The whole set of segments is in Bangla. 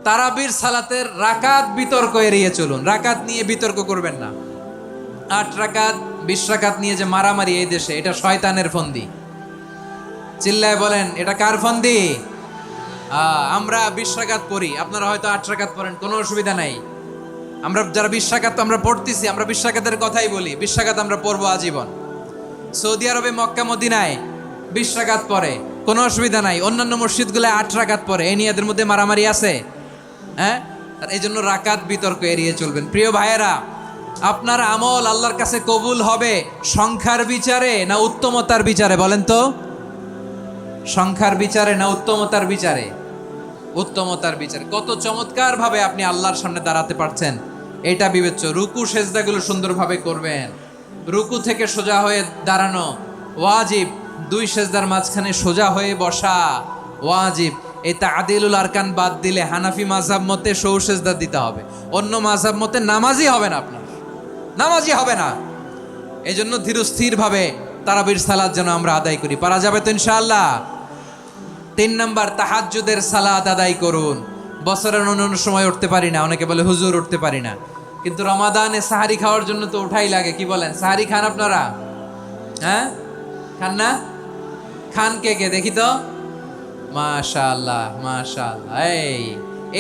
তারাবির সালাতের রাকাত বিতর্ক এড়িয়ে চলুন। রাকাত নিয়ে বিতর্ক করবেন না। 8 রাকাত 20 রাকাত নিয়ে যে মারামারি এই দেশে, এটা শয়তানের ফন্দি। চিল্লায় বলেন, এটা কার ফন্দি? আমরা 20 রাকাত পড়ি, আপনারা হয়তো 8 রাকাত পড়েন, কোনো অসুবিধা নাই। আমরা যারা 20 রাকাত আমরা পড়তেছি, আমরা 20 রাকাতের কথাই বলি। 20 রাকাত আমরা পড়বো আজীবন। সৌদি আরবে মক্কা মদিনায় 20 রাকাত পড়ে, কোনো অসুবিধা নাই। অন্যান্য মসজিদগুলো 8 রাকাত পড়ে। এই নিয়ে এদের মধ্যে মারামারি আছে? হ্যাঁ, এই জন্য রাকাত বিতর্ক এড়িয়ে চলবেন। প্রিয় ভাইয়েরা, আপনার আমল আল্লাহর কাছে কবুল হবে সংখ্যার বিচারে না উত্তমতার বিচারে? বলেন তো, সংখ্যার বিচারে না উত্তমতার বিচারে? উত্তমতার বিচারে। কত চমৎকার ভাবে আপনি আল্লাহর সামনে দাঁড়াতে পারছেন, এটা বিবেচ্য। রুকু সেজদাগুলো সুন্দরভাবে করবেন। রুকু থেকে সোজা হয়ে দাঁড়ানো ওয়াজিব। 2 সেজদার মাঝখানে সোজা হয়ে বসা ওয়াজিব। এই তাদিলুল আরকান বাদ দিলে হানাফি মাযহাব মতে সৌ সেজদা দিতে হবে। অন্য মাযহাব মতে নামাজই হবে না, আপনার নামাজই হবে না। এই জন্য ধীরস্থির ভাবে তারাবির সালাত যেন আমরা আদায় করি। পারা যাবে তো ইনশাআল্লাহ? 3 নাম্বার, তাহাজ্জুদের সালাত আদায় করুন। বছরের অন্য সময় উঠতে পারি না, অনেকে বলে হুজুর উঠতে পারি না, কিন্তু রমাদানে সাহারি খাওয়ার জন্য তো উঠাই লাগে। কি বলেন, সাহারি খান আপনারা? হ্যাঁ, খান না? খান কে কে দেখি তো? মাশাআল্লাহ মাশাআল্লাহ।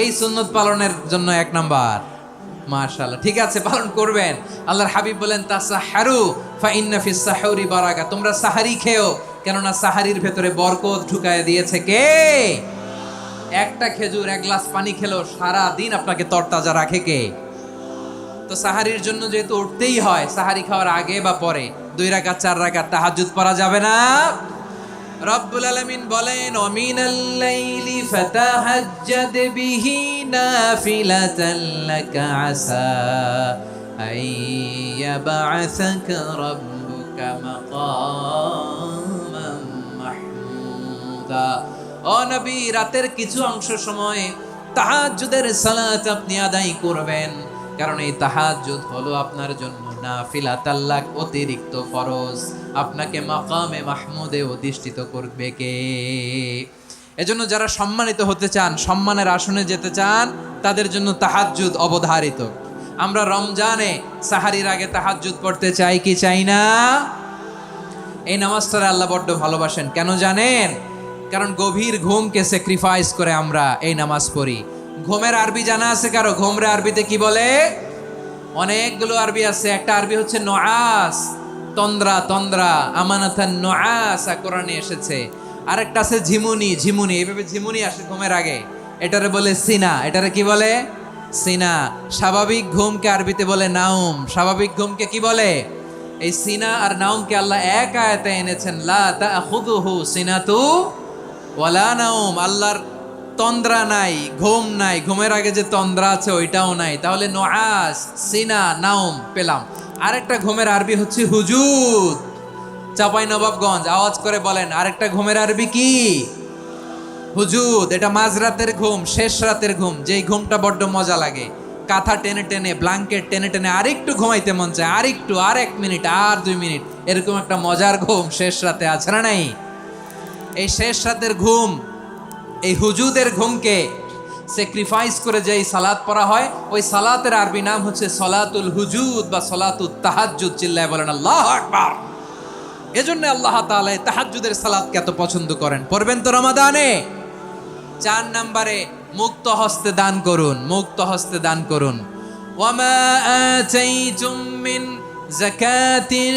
এই সুন্নত পালনের জন্য 1 নাম্বার। মাশাআল্লাহ, ঠিক আছে, পালন করবেন। আল্লাহর হাবিব বলেন, তাসাহারু ফা ইন্না ফিস সাহুরি বারাকা। তোমরা সাহারি খেও, কেননা সাহারির ভেতরে বরকত ঢুকায় দিয়েছে কে? একটা খেজুর, 1 গ্লাস পানি খেলেও সারা দিন আপনাকে তরতাজা রাখে কে? তো সাহারির জন্য যেহেতু উঠতেই হয়, সাহারি খাওয়ার আগে বা পরে 2 রাকাত 4 রাকাত তাহাজ্জুদ পড়া যাবে না? রব্বুল আলামিন বলেন, ওয়ামিনাল লাইলি ফাতাহাজ্জাদ বিহি নাফিলাতান লাকা আসা আইয়াবআসাকা রাব্বুকা মাকামান মাহমুদা। ও নবী, রাতের কিছু অংশ সময় তাহাজ্জুদের সালাত আপনি আদায় করবেন, কারণ এই তাহাজ্জুদ হলো আপনার জন্য নাফিলাতাল লাক, অতিরিক্ত ফরজ। আপনাকে মাকামে মাহমুদে অধিষ্ঠিত করবে কে? এজন্য যারা সম্মানিত হতে চান, সম্মানের আসনে যেতে চান, তাদের জন্য তাহাজ্জুদ অবধারিত। আমরা রমজানে সাহারির আগে তাহাজ্জুদ পড়তে চাই কি চাই না? এই নামাজটারে আল্লাহ বড্ড ভালোবাসেন। কেন জানেন? কারণ গভীর ঘুমকে স্যাক্রিফাইস করে আমরা এই নামাজ পড়ি। ঘুমের আরবি জানা আছে কারো? ঘুমরে আরবিতে কি বলে? অনেকগুলো আরবি আছে। একটা আরবি হচ্ছে নুআস, তন্দ্রা তন্দ্রা, আমানাতান নুআস কোরআনে এসেছে। আরেকটা আছে ঝিমুনি, ঝিমুনি, এইভাবে ঝিমুনি আসে ঘুমের আগে, এটারে বলে সিনা। এটারে কি বলে? সিনা। স্বাভাবিক ঘুমকে আরবিতে বলে নাউম। স্বাভাবিক ঘুমকে কি বলে? এই সিনা আর নাউমকে আল্লাহ এক আয়াতে এনেছেন, লা তাখুযুহু সিনাতু ওয়ালা নাউম। আল্লাহর তন্দ্রা নাই, ঘুম নাই। ঘুমের আগে যে তন্দ্রা আছে ওইটাও নাই। তাহলে নুআস, সিনা, নাউম পেলাম। আরেকটা ঘুমের আরবি হচ্ছে হুজুদ। চাঁপাইনবাবগঞ্জ আওয়াজ করে বলেন, আরেকটা ঘুমের আরবি কি? হুজুদ। এটা মাঝরাতের ঘুম, শেষ রাতের ঘুম, যেই ঘুমটা বড্ড মজা লাগে। কাঁথা টেনে টেনে, ব্ল্যাঙ্কেট টেনে টেনে আরেকটু ঘুমাইতে মন চায়, আরেকটু, আর 1 মিনিট, আর 2 মিনিট, এরকম একটা মজার ঘুম শেষ রাতে আছে না নাই? এই শেষ রাতের ঘুম, এই হুজুদের ঘুমকে স্যাক্রিফাইস করে যেই সালাত পড়া হয়, ওই সালাতের আরবি নাম হচ্ছে সলাতুল হুজুদ বা সলাতুত তাহাজ্জুদ। চিল্লায় বলেন আল্লাহু আকবার। এজন্য আল্লাহ তাআলা তাহাজ্জুদের সালাতকে এত পছন্দ করেন। পড়বেন তো রমাদানে? 4 নম্বরে, মুক্ত হস্তে দান করুন। মুক্ত হস্তে দান করুন। ওয়ামা আতাইতুম মিন যাকাতিন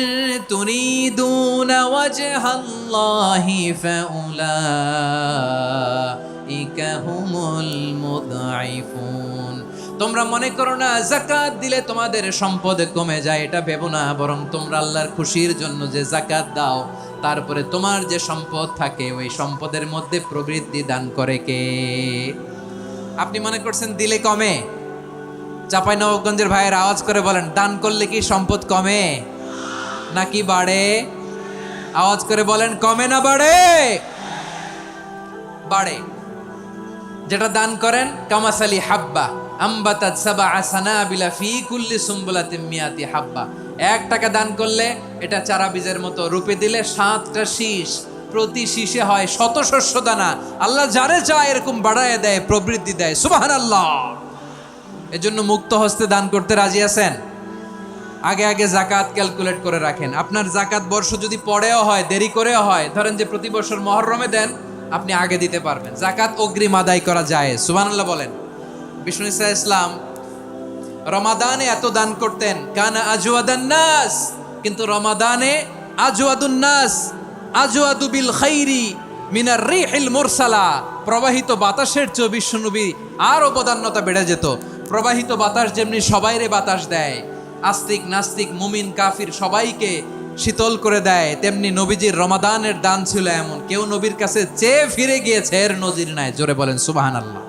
তুরিদুনা ওয়াজহাল্লাহি ফাউলাইকা হুমুল মুদঈফুন। তোমরা মনে করো না যাকাত দিলে তোমাদের সম্পদ কমে যায়, এটা ভেবো না। বরং তোমরা আল্লাহর খুশির জন্য যে যাকাত দাও, তারপরে তোমার যে সম্পদ থাকে ওই সম্পদের মধ্যে প্রবৃদ্ধি দান করে কে? আপনি মনে করছেন দিলে কমে? চাঁপাইনবাবগঞ্জের ভাইয়ের আওয়াজ করে বলেন, দান করলে কি সম্পদ কমে নাকি বাড়ে? আওয়াজ করে বলেন, কমে না বাড়ে? বাড়ে। যেটা দান করেন, কামাসালি হাব্বা আম্বাতাত সাবআ সানাবিলা ফি কুল্লি সুম্বুলাতিন মিয়াতি হাব্বা। 1 টাকা দান করলে এটা চারা বীজের মতো, রূপে দিলে 7টা শীষ, প্রতি শীষে হয় শত শস্য দানা। আল্লাহ যারে চায় এরকম বাড়ায় দেয়, প্রবৃদ্ধি দেয়। সুবহানাল্লাহ। এজন্য মুক্ত হস্তে দান করতে রাজি আছেন? আগে আগে জাকাত ক্যালকুলেট করে রাখেন। আপনার জাকাত বর্ষ যদি পরেও হয়, দেরি করেও হয়, ধরেন যে প্রতি বছর মুহররমে দেন, আপনি আগে দিতে পারবেন। জাকাত অগ্রিম আদায় করা যায়। সুবহানাল্লাহ বলেন। বিষ্ণু ইসা ইসলাম রমাদানে এত দান করতেন, কানা আজওয়াদান নাস, কিন্তু রমাদানে আজওয়াদুন নাস আজওয়াদু বিল খাইরি মিনার রিহিল মুরসালা, প্রবাহিত বাতাসের চেয়ে বিশ্বনবী আর অবদান্যতা বেড়ে যেত। প্রবাহিত বাতাস যেমনি সবাইরে বাতাস দেয়, আস্তিক নাস্তিক মুমিন কাফির সবাইকে শীতল করে দেয়, তেমনি নবীজির রমাদানের দান ছিল এমন, কেউ নবীর কাছে চেয়ে ফিরে গিয়েছে এর নজির নাই। জোরে বলেন সুবহানাল্লাহ।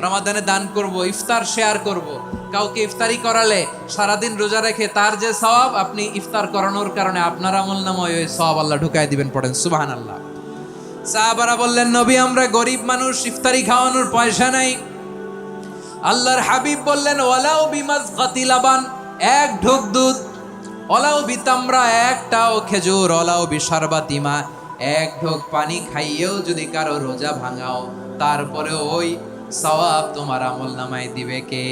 রমাদানে দান করব, ইফতার শেয়ার করব। কাউকে ইফতারি করালে সারাদিন রোজা রেখে তার যে সওয়াব, আপনি ইফতার করানোর কারণে আপনার আমলনামায় ওই সওয়াব আল্লাহ ঢুকায় দিবেন। পড়েন সুবহানাল্লাহ। সাহাবারা বললেন, নবী আমরা গরিব মানুষ, ইফতারি খাওয়ানোর পয়সা নাই। আল্লাহর হাবিব বললেন, ওয়ালাউ বিমাজগাতি লাবান, এক ঢোক দুধ, ওয়ালাউ বিতামরা, একটাও খেজুর, ওয়ালাউ বিশারবাতিমা, এক ঢোক পানি খাইয়েও যদি কারো রোজা ভাঙাও, তারপরে ওই সওয়াব তোমার আমলনামায় দিবে কে?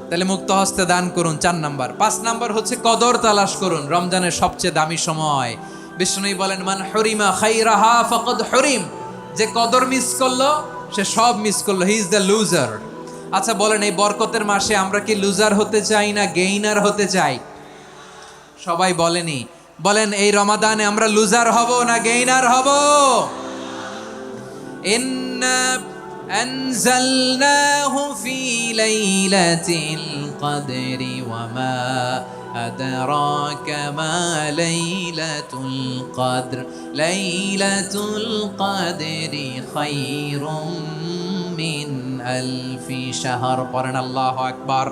তাহলে মুক্ত হস্তে দান করুন, 4 নাম্বার। 5 নাম্বার হচ্ছে কদর তালাশ করুন। রমজানের সবচেয়ে দামি সময়। বিষ্ণু বলেন, মান হুরিমা খাইরাহা ফাকাদ হুরিম, যে কদর মিস করলো সে সব মিস করলো, হি ইজ দ্য লুজার। আচ্ছা বলেন, এই বরকতের মাসে আমরা কি লুজার হতে চাই না গেইনার হতে চাই? সবাই বলেনি, বলেন এই রমাদানে আমরা লুজার হব না গেইনার হব? ইন্না আনজালনাহু ফি লাইলাতিল কদরি ওয়া মা আদরাকা মা লাইলাতুল কদর, লাইলাতুল কদরি খায়রুম মিন আলফি শাহর। পড়েন আল্লাহু আকবার।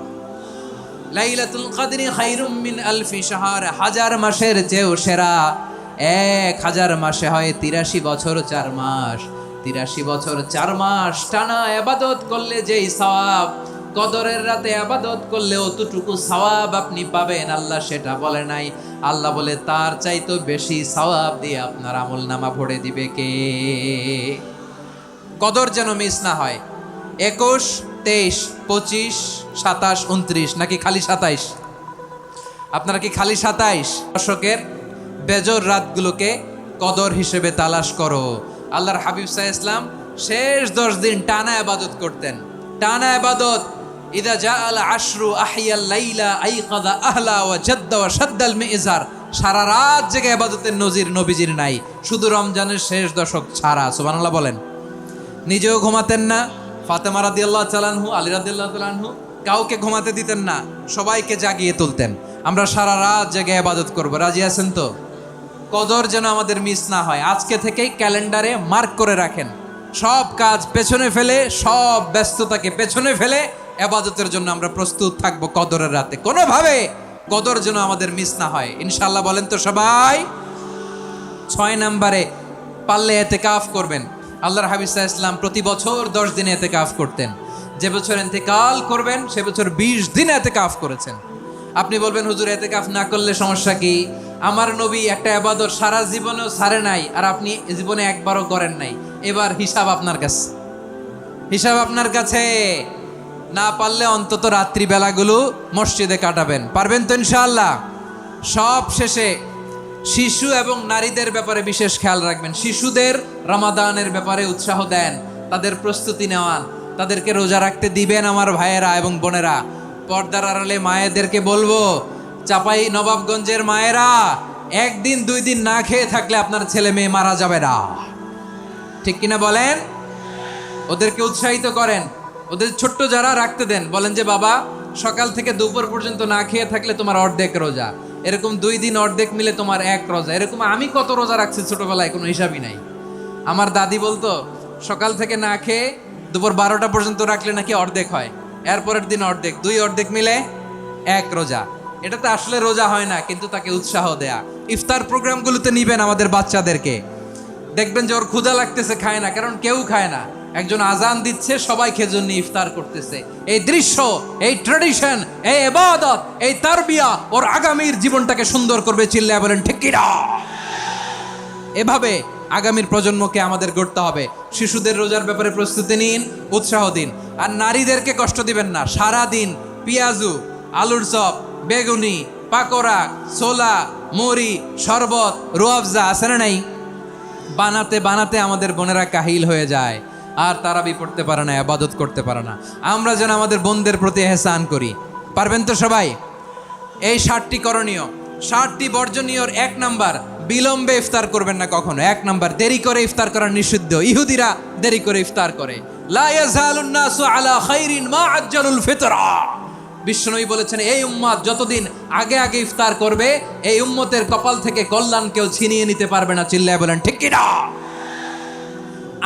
লাইলাতুল কদরি খায়রুম মিন আলফি শাহর, 1000 মাসের চেয়েও সেরা। 1000 মাসে হয় 83 বছর 4 মাস। 83 বছর 4 মাস টানা ইবাদত করলে যেই সওয়াব, কদরের রাতে ইবাদত করলে অতটুকু সওয়াব আপনি পাবেন, আল্লাহ সেটা বলে নাই। আল্লাহ বলে তার চাইতে বেশি সওয়াব দিয়ে আপনার আমলনামা ভরে দিবে কে? কদর যেন মিস না হয়। 21, 23, 25, 27, 29 নাকি খালি 27? আপনারা কি খালি 27? দশকের বেজর রাতগুলোকে কদর হিসেবে তালাশ করো। আল্লাহর হাবিব সাল্লাল্লাহু আলাইহি ওয়াসাল্লাম শেষ 10 দিন টানা ইবাদত করতেন। টানা ইবাদত। ইদা জাআল আশরু আহিয়াল লাইলা আইকাযা আহলা ওয়া জাদ্দা ওয়া শাদ্দাল মিজার। সারা রাত জেগে ইবাদতের নজির নবীজির নাই, শুধু রমজানের শেষ দশক ছাড়া। সুবহানাল্লাহ বলেন। নিজেও ঘুমাতেন না। ফাতেমা রাদিয়াল্লাহু তাআলা আনহু, আলী রাদিয়াল্লাহু তাআলা আনহু কাউকে ঘুমাতে দিতেন না, সবাইকে জাগিয়ে তুলতেন। আমরা সারা রাত জেগে ইবাদত করব। রাজি আছেন তো? কদর যেন আমাদের মিস না হয়। আজকে থেকেই ক্যালেন্ডারে মার্ক করে রাখেন। সব কাজ পেছনে ফেলে, সব ব্যস্ততাকে পেছনে ফেলে ইবাদতের জন্য আমরা প্রস্তুত থাকবো কদরের রাতে। কোনোভাবে কদর যেন আমাদের মিস না হয়, ইনশাআল্লাহ। বলেন তো সবাই। 6 নম্বরে পারলে ইতিকাফ করবেন। আল্লাহর হাবিব সাল্লাল্লাহু আলাইহি ওয়াসাল্লাম প্রতি বছর 10 দিন ইতিকাফ করতেন। যে বছর ইন্তেকাল করবেন সে বছর 20 দিন ইতিকাফ করেছেন। আপনি বলবেন, হুজুর ইতিকাফ না করলে সমস্যা কি? আমার নবী একটা ইবাদত সারা জীবনেও ছাড়ে নাই, আর আপনি জীবনে একবারও করেন নাই। এবার হিসাব আপনার কাছে, হিসাব আপনার কাছে। না পারলে অন্তত রাত্রি বেলাগুলো মসজিদে কাটাবেন। পারবেন তো ইনশাআল্লাহ? সব শেষে শিশু এবং নারীদের ব্যাপারে বিশেষ খেয়াল রাখবেন। শিশুদের রমাদানের ব্যাপারে উৎসাহ দেন, তাদের প্রস্তুতি নেওয়ান, তাদেরকে রোজা রাখতে দিবেন। আমার ভাইয়েরা এবং বোনেরা, পর্দার আড়ালে মায়েদেরকে বলবো, চাপাই নবাবগঞ্জের মায়েরা, 1 দিন 2 দিন না খেয়ে থাকলে আপনার ছেলে মেয়ে মারা যাবে না। ঠিক কিনা বলেন? ওদেরকে উৎসাহিত করেন। ওদের ছোট্ট যারা রাখতে দেন, বলেন যে বাবা সকাল থেকে দুপুর পর্যন্ত না খেয়ে থাকলে তোমার অর্ধেক রোজা। এরকম 2 দিন অর্ধেক মিলে তোমার 1 রোজা। এরকম আমি কত রোজা রাখছি ছোটবেলায়, কোনো হিসাবই নাই। আমার দাদি বলতো সকাল থেকে না খেয়ে দুপুর 12টা পর্যন্ত রাখলে নাকি অর্ধেক হয়, এরপরের দিন অর্ধেক, 2 অর্ধেক মিলে 1 রোজা। এটা তো আসলে রোজা হয় না, কিন্তু তাকে উৎসাহ দেয়া। ইফতার প্রোগ্রামগুলোতে নিবেন আমাদের বাচ্চাদেরকে। দেখবেন যে ওর ক্ষুধা লাগতেছে, খায় না, কারণ কেউ খায় না। একজন আজান দিচ্ছে, সবাই খেজুর নিয়ে ইফতার করতেছে। এই দৃশ্য, এই ট্র্যাডিশন, এই ইবাদত, এই তারবিয়া ওর আগামীর জীবনটাকে সুন্দর করবে। চিল্লায় বলেন ঠিক কি না? এভাবে আগামীর প্রজন্মকে আমাদের গড়তে হবে। শিশুদের রোজার ব্যাপারে প্রস্তুতি নিন, উৎসাহ দিন। আর নারীদেরকে কষ্ট দিবেন না। সারা দিন পেঁয়াজু, আলুর চপ, বেগুনি, পাকোড়া, ছোলা, মুড়ি, শরবত, রুয়াবজা আছে না নাই, বানাতে বানাতে আমাদের বোনেরা কাহিল হয়ে যায়, আর তারাবি পড়তে পারে না, ইবাদত করতে পারে না। আমরা যেন আমাদের বোনদের প্রতি এহসান করি। পারবেন তো সবাই? এই 7টি করণীয়, 7টি বর্জনীয়র 1 নাম্বার, বিলম্বে ইফতার করবেন না কখনো। 1 নাম্বার, দেরি করে ইফতার করা নিষিদ্ধ। ইহুদিরা দেরি করে ইফতার করে। লা ইয়াজালুন নাসু আলা খাইরিন মা আজ্জালুল ফিতরা। বিশ্বনবী বলেছেন, এই উম্মত যতদিন আগে আগে ইফতার করবে, এই উম্মতের কপাল থেকে কল্যাণ কেউ ছিনিয়ে নিতে পারবে না। চিল্লায় বলেন ঠিক কি না?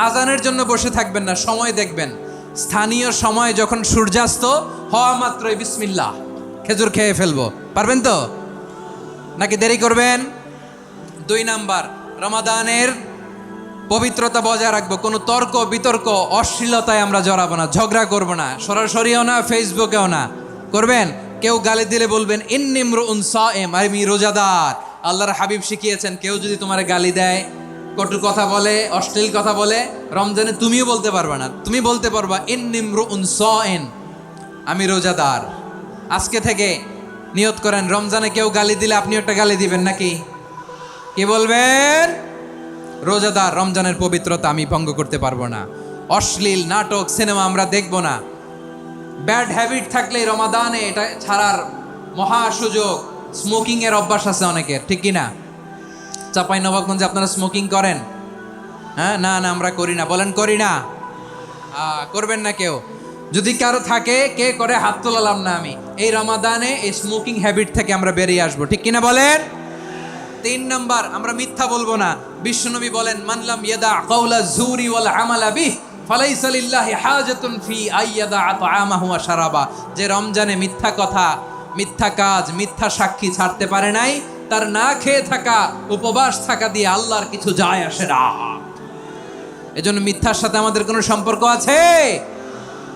আজানের জন্য বসে থাকবেন না, সময় দেখবেন। স্থানীয় সময় যখন সূর্যাস্ত হওয়া মাত্রই বিসমিল্লাহ, খেজুর খেয়ে ফেলবো। পারবেন তো নাকি দেরি করবেন? 2 নাম্বার, রমাদানের পবিত্রতা বজায় রাখবো। কোনো তর্ক বিতর্ক অশ্লীলতায় আমরা জড়াবো না, ঝগড়া করবো না, সরাসরিও না, ফেসবুকেও না। করবেন? কেউ গালি দিলে বলবেন ইন্নী ইমরুউন সায়েম, আমি রোজাদার। আল্লাহর হাবিব শিখিয়েছেন, কেউ যদি তোমার গালি দেয়, কটু কথা বলে, অশ্লীল কথা বলে, রমজানে তুমিও বলতে পারবে না। তুমি বলতে পারবা ইন্নী ইমরুউন সায়েম, আমি রোজাদার। আজকে থেকে নিয়ত করেন, রমজানে কেউ গালি দিলে আপনি একটা গালি দিবেন নাকি? কি বলবেন? রোজাদার, রমজানের পবিত্রতা আমি ভঙ্গ করতে পারবো না। অশ্লীল নাটক, সিনেমা আমরা দেখবো না। ব্যাড হ্যাবিট থাকলে রমাদানে এটা ছাড়ার মহা সুযোগ। স্মোকিং এর অভ্যাস আছে অনেকের, ঠিক কি না? চাঁপাইনবাবগঞ্জে আপনারা স্মোকিং করেন? হ্যাঁ, না না আমরা করি না। বলেন করি না? করবেন না কেউ? যদি কারো থাকে, কে করে হাত তোলালাম না আমি। এই রমাদানে এই স্মোকিং হ্যাবিট থেকে আমরা বেরিয়ে আসবো, ঠিক কিনা বলেন? 3 নাম্বার, আমরা মিথ্যা বলবো না। বিশ্বনবী বলেন, মানলাম ইয়াদা কাওলা যুরি ওয়াল আমালা বিহ ফালাইসা লিল্লাহি হাজাতুন ফি আইয়াদা তাআমাহু ওয়া শারাবা। যে রমজানে মিথ্যা কথা, মিথ্যা কাজ, মিথ্যা সাক্ষী ছাড়তে পারে নাই, তার না খেয়ে থাকা, উপবাস থাকা দিয়ে আল্লাহর কিছু যায় আসে না। এজন্য মিথ্যার সাথে আমাদের কোনো সম্পর্ক আছে?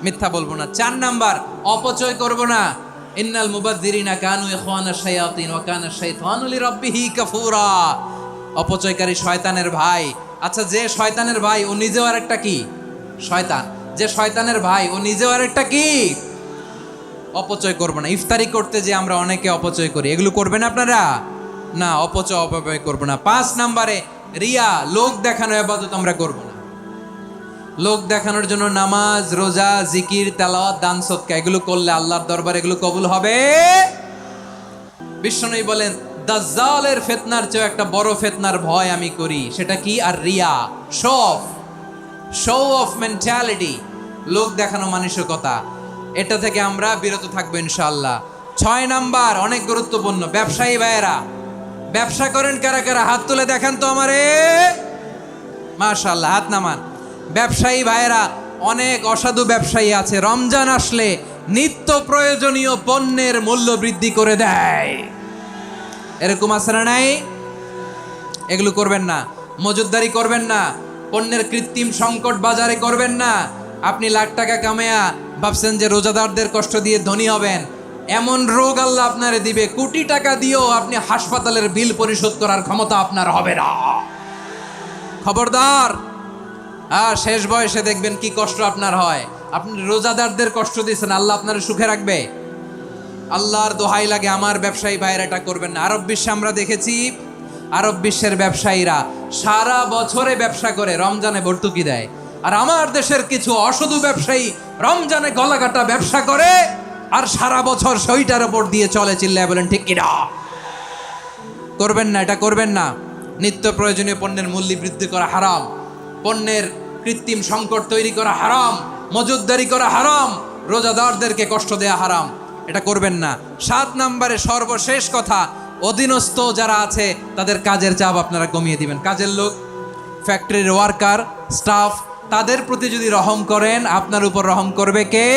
মিথ্যা বলবো না। 4 নাম্বার, অপচয় করব না। ইন্নাল মুবাযযিরিনা কানু ইখওয়ানাশ শায়াতিন ওয়া কানা শাইতানু লিরাব্বিহি কাফুরা। অপচয়কারী শয়তানের ভাই। আচ্ছা, যে শয়তানের ভাই ও নিজেও আরেকটা কি? শয়তান। যে শয়তানের ভাই ও নিজেও আরেকটা কি? অপচয় করব না। ইফতারি করতে যে আমরা অনেকে অপচয় করি, এগুলো করবেন আপনারা? না, অপচয় করব না। 5 নাম্বারে, রিয়া, লোক দেখানো ইবাদত আমরা করব না। লোক দেখানোর জন্য নামাজ, রোজা, জিকির, তেলাওয়াত, দান, সদকা এগুলো করলে আল্লাহর দরবারে এগুলো কবুল হবে? বিশ্বনবী বলেন, দাজ্জালের ফিতনার চেয়ে একটা বড় ফিতনার ভয় আমি করি। সেটা কি? আর রিয়া, শো অফ মেন্টালিটি, লোক দেখানো মানসিকতা। এটা থেকে আমরা বিরত থাকবো ইনশাআল্লাহ। 6 নাম্বার, অনেক গুরুত্বপূর্ণ। ব্যবসায়ী ভাইয়েরা, ব্যবসা করেন কারা কারা? হাত তুলে দেখান তো আমারে। মাশাআল্লাহ, হাত নামান। ব্যবসায়ী ভাইয়েরা, অনেক অসাধু ব্যবসায়ী আছে, রমজান আসলে নিত্য প্রয়োজনীয় পণ্যের মূল্য বৃদ্ধি করে দেয়। এরকম আছে না নাই? এগুলো করবেন না। মজুদদারি করবেন না। পণ্যের কৃত্রিম সংকট বাজারে করবেন না। আপনি লাখ টাকা কামায়া ভাবছেন যে রোজাদারদের কষ্ট দিয়ে ধনী হবেন। এমন রোগ আল্লাহ আপনারে দিবে, কোটি টাকা দিয়েও আপনি হাসপাতালের বিল পরিশোধ করার ক্ষমতা আপনার হবে না। খবরদার। আর শেষ বয়সে দেখবেন কি কষ্ট আপনার হয়। আপনি রোজাদারদের কষ্ট দিয়েছেন, আল্লাহ আপনার সুখে রাখবে? আল্লাহর দোহাই লাগে, আমার ব্যবসায়ী ভাইয়েরা এটা করবেন না। আরব বিশ্বে আমরা দেখেছি, আরব বিশ্বের ব্যবসায়ীরা সারা বছরে ব্যবসা করে, রমজানে ভর্তুকি দেয়। আর আমার দেশের কিছু অসাধু ব্যবসায়ী রমজানে গলাকাটা ব্যবসা করে আর সারা বছর সইটার উপর দিয়ে চলে। চিল্লায় বলেন ঠিক কিনা? করবেন না, এটা করবেন না। নিত্য প্রয়োজনীয় পণ্যের মূল্য বৃদ্ধি করা হারাম, পণ্যের কৃত্রিম সংকট তৈরি করা হারাম, মজুদদারি করা হারাম, রোজাদারদেরকে কষ্ট দেয়া হারাম। এটা করবেন না। 7 নাম্বারে সর্বশেষ কথা, অধীনস্থ যারা আছে তাদের কাজের চাপ আপনারা কমিয়ে দিবেন। কাজের লোক, ফ্যাক্টরির ওয়ার্কার, স্টাফ, তাদের প্রতি যদি রহম করেন, আপনার উপর রহম করবে কে?